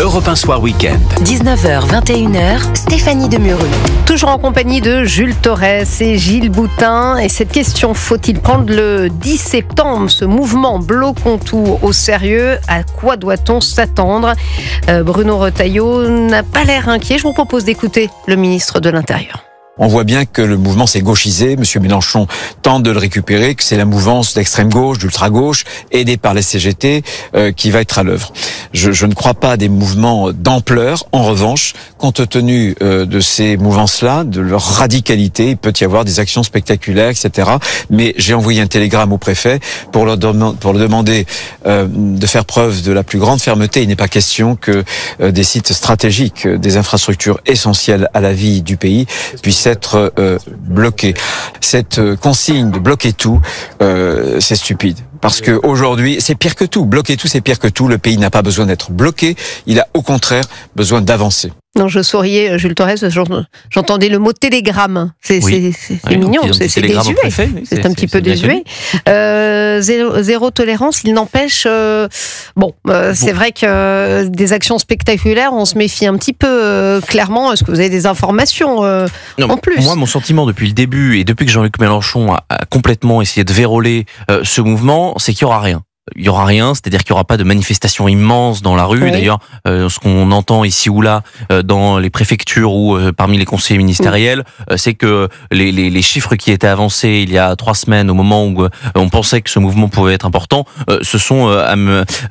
Europe 1 Soir Week-end. 19h-21h, Stéphanie Demuru. Toujours en compagnie de Jules Torres et Gilles Boutin. Et cette question, faut-il prendre le 10 septembre, ce mouvement Bloquons tout au sérieux? À quoi doit-on s'attendre? Bruno Retailleau n'a pas l'air inquiet. Je vous propose d'écouter le ministre de l'Intérieur. On voit bien que le mouvement s'est gauchisé. Monsieur Mélenchon tente de le récupérer, que c'est la mouvance d'extrême gauche, d'ultra-gauche, aidée par les CGT, qui va être à l'œuvre. Je ne crois pas à des mouvements d'ampleur. En revanche, compte tenu de ces mouvances-là, de leur radicalité, il peut y avoir des actions spectaculaires, etc. Mais j'ai envoyé un télégramme au préfet pour le demander de faire preuve de la plus grande fermeté. Il n'est pas question que des sites stratégiques, des infrastructures essentielles à la vie du pays puissent être bloqué. Cette consigne de bloquer tout, c'est stupide. Parce que aujourd'hui, c'est pire que tout. Bloquer tout, c'est pire que tout. Le pays n'a pas besoin d'être bloqué. Il a au contraire besoin d'avancer. Non, je souriais, Jules Torres, j'entendais le mot télégramme. C'est mignon, c'est désuet. C'est un petit peu désuet. Zéro tolérance, il n'empêche... c'est vrai que des actions spectaculaires, on se méfie un petit peu. Clairement, est-ce que vous avez des informations en plus? Moi, mon sentiment depuis le début, et depuis que Jean-Luc Mélenchon a complètement essayé de verrouiller ce mouvement, c'est qu'il n'y aura rien. Il y aura rien, c'est-à-dire qu'il n'y aura pas de manifestation immense dans la rue. Oui. D'ailleurs, ce qu'on entend ici ou là dans les préfectures ou parmi les conseillers ministériels, c'est que les chiffres qui étaient avancés il y a 3 semaines, au moment où on pensait que ce mouvement pouvait être important, se sont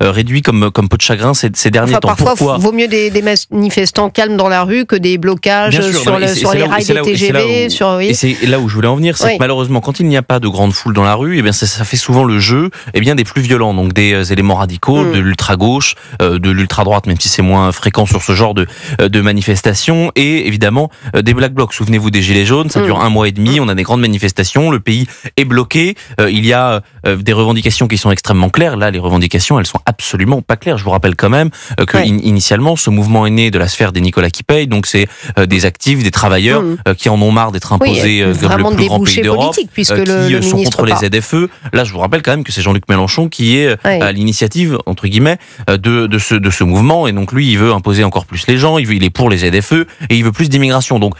réduits comme peau de chagrin ces derniers temps. Parfois, il vaut mieux des manifestants calmes dans la rue que des blocages sur les rails des TGV. Et c'est là où je voulais en venir, c'est que malheureusement, quand il n'y a pas de grande foule dans la rue, ça fait souvent le jeu des plus violents. Donc des éléments radicaux, de l'ultra-gauche, de l'ultra-droite, même si c'est moins fréquent sur ce genre de manifestations, et évidemment des Black Blocs. Souvenez-vous des Gilets jaunes, ça dure 1 mois et demi, on a des grandes manifestations, le pays est bloqué, il y a des revendications qui sont extrêmement claires. Là, les revendications, elles sont absolument pas claires. Je vous rappelle quand même que initialement, ce mouvement est né de la sphère des Nicolas qui payent, donc c'est des actifs, des travailleurs qui en ont marre d'être imposés comme le plus grand pays d'Europe, qui sont contre les ZFE. Là, je vous rappelle quand même que c'est Jean-Luc Mélenchon qui est à l'initiative, entre guillemets, de ce mouvement, et donc lui, il veut imposer encore plus les gens, il est pour les ZFE, et il veut plus d'immigration. Donc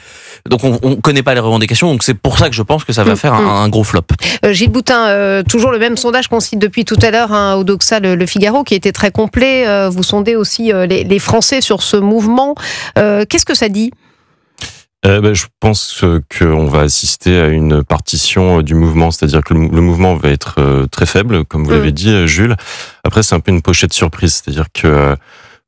on connaît pas les revendications, donc c'est pour ça que je pense que ça va faire un gros flop. Gilles Boutin, toujours le même sondage qu'on cite depuis tout à l'heure, au Doxa, le Figaro, qui était très complet. Vous sondez aussi les Français sur ce mouvement. Qu'est-ce que ça dit ? Je pense qu'on va assister à une partition du mouvement, c'est-à-dire que le mouvement va être très faible, comme vous l'avez dit, Jules. Après, c'est un peu une pochette surprise, c'est-à-dire que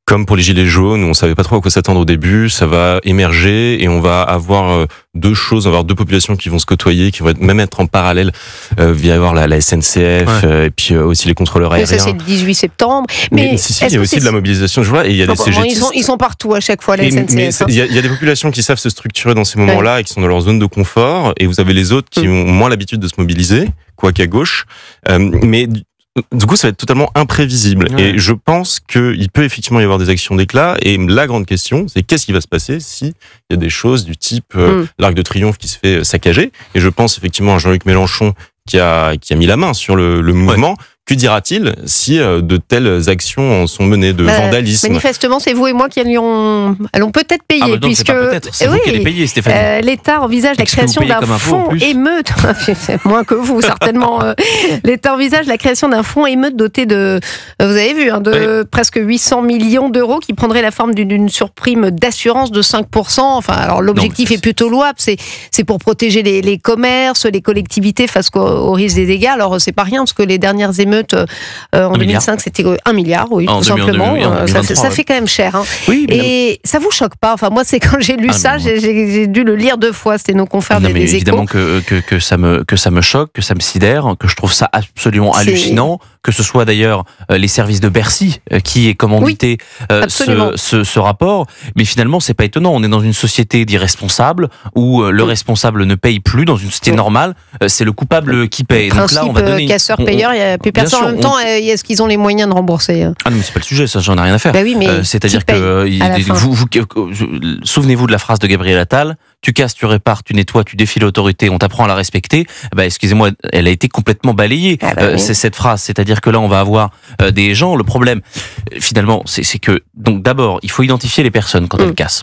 comme pour les Gilets jaunes, où on savait pas trop à quoi s'attendre au début, ça va émerger et on va avoir deux populations qui vont se côtoyer, qui vont même être en parallèle. Il va y avoir la SNCF et puis aussi les contrôleurs aériens. Ça, c'est le 18 septembre. Mais il y a aussi de la mobilisation, je vois, et il y a des CGT. Ils sont partout à chaque fois, la SNCF. Il y a des populations qui savent se structurer dans ces moments-là et qui sont dans leur zone de confort, et vous avez les autres qui ont moins l'habitude de se mobiliser, quoi qu'à gauche. Mais du coup, ça va être totalement imprévisible. Et je pense qu'il peut effectivement y avoir des actions d'éclat. Et la grande question, c'est qu'est-ce qui va se passer s'il y a des choses du type l'Arc de Triomphe qui se fait saccager. Et je pense effectivement à Jean-Luc Mélenchon qui a mis la main sur le mouvement. Que dira-t-il si de telles actions sont menées de vandalisme? Manifestement, c'est vous et moi qui allons peut-être payer, puisque c'est vous qui allez payer, Stéphanie. L'État envisage la création d'un fonds émeute. Moins que vous, certainement. L'État envisage la création d'un fonds émeute doté de, vous avez vu, de presque 800 millions d'euros, qui prendrait la forme d'une surprime d'assurance de 5%. Enfin, alors l'objectif est plutôt louable. C'est pour protéger les commerces, les collectivités face au risque des dégâts. Alors c'est pas rien, parce que les dernières émeutes en 2005, c'était 1 milliard, tout simplement. Ça fait quand même cher. Et ça vous choque pas? Enfin, moi, c'est quand j'ai lu ça, j'ai dû le lire 2 fois. C'était nos confrères des Échos. Évidemment que ça me choque, que ça me sidère, que je trouve ça absolument hallucinant. Que ce soit d'ailleurs les services de Bercy qui aient commandité ce rapport. Mais finalement, c'est pas étonnant. On est dans une société d'irresponsables où le responsable ne paye plus. Dans une société normale, c'est le coupable qui paye. Donc là, on va donner casseur-payeur, il n'y a plus personne. En même temps, est-ce qu'ils ont les moyens de rembourser? Ah non, mais c'est pas le sujet, ça, j'en ai rien à faire. Mais c'est-à-dire que souvenez-vous de la phrase de Gabriel Attal: tu casses, tu répares, tu nettoies, tu défies l'autorité, on t'apprend à la respecter. Excusez-moi, elle a été complètement balayée, c'est cette phrase. C'est-à-dire que là, on va avoir des gens. Le problème, finalement, c'est que donc d'abord, il faut identifier les personnes quand elles cassent.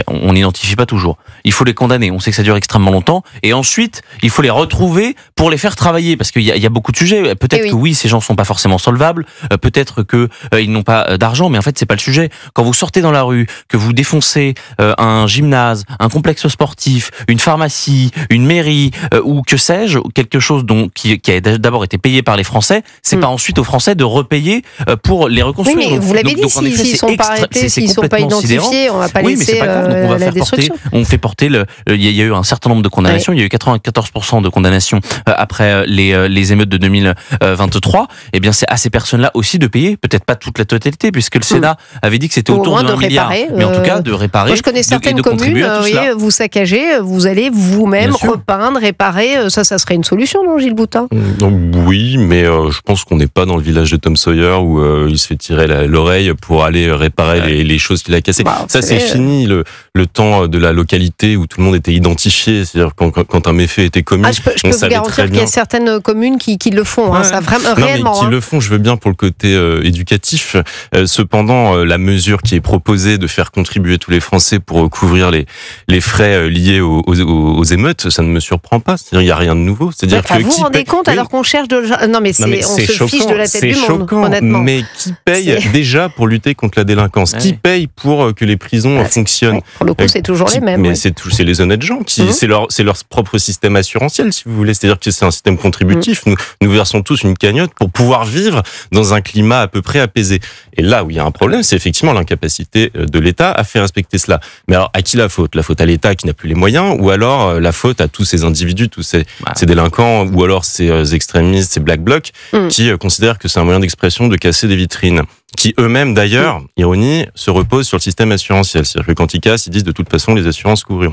On n'identifie pas toujours. Il faut les condamner. On sait que ça dure extrêmement longtemps. Et ensuite, il faut les retrouver pour les faire travailler, parce qu'il y a beaucoup de sujets. Peut-être que oui, ces gens sont pas forcément solvables. Peut-être que ils n'ont pas d'argent, mais en fait, c'est pas le sujet. Quand vous sortez dans la rue, que vous défoncez un gymnase, un complexe sportif, une pharmacie, une mairie ou que sais-je, quelque chose qui a d'abord été payé par les Français, c'est pas ensuite aux Français de repayer pour les reconstruire. Oui, mais vous l'avez dit, s'ils sont pas arrêtés, s'ils sont pas identifiés, on va pas laisser mais c'est pas grave. Donc on va faire porter, on fait porter il y a eu un certain nombre de condamnations, il y a eu 94% de condamnations après les émeutes de 2023. Eh bien, c'est à ces personnes-là aussi de payer, peut-être pas toute la totalité, puisque le Sénat avait dit que c'était autour de 1 milliard. Mais en tout cas, de réparer. Moi, je connais certaines communes, vous saccagez, vous allez vous-même repeindre, réparer, ça serait une solution, non, Gilles Boutin? Oui, mais je pense qu'on n'est pas dans le village de Tom Sawyer où il se fait tirer l'oreille pour aller réparer les choses qu'il a cassées. Ça, c'est fini, le temps de la localité où tout le monde était identifié. C'est-à-dire quand un méfait était commis, je peux vous garantir qu'il y a certaines communes qui le font, ça vraiment réellement. Mais qui le font, je veux bien pour le côté éducatif. Cependant, la mesure qui est proposée de faire contribuer tous les Français pour couvrir les frais liés aux émeutes, ça ne me surprend pas. C'est-à-dire, il n'y a rien de nouveau. C'est-à-dire que vous vous rendez compte alors qu'on cherche de... Non, mais on se fiche de la tête du monde, honnêtement. Mais qui paye déjà pour lutter contre la délinquance? Qui paye pour que les prisons fonctionnent? Pour le coup, c'est toujours les mêmes. Mais c'est les honnêtes gens. C'est leur propre système assurantiel, si vous voulez. C'est-à-dire que c'est un système contributif. Nous versons tous une cagnotte pour pouvoir vivre dans un climat à peu près apaisé. Et là où il y a un problème, c'est effectivement l'incapacité de l'État à faire respecter cela. Mais alors, à qui la faute? La faute à l'État qui n'a plus les moyens, ou alors la faute à tous ces individus, tous ces délinquants, ou alors ces extrémistes, ces black blocs, qui considèrent que c'est un moyen d'expression de casser des vitrines, qui eux-mêmes d'ailleurs, ironie, se reposent sur le système assurantiel. C'est-à-dire que quand ils cassent, ils disent de toute façon les assurances couvriront.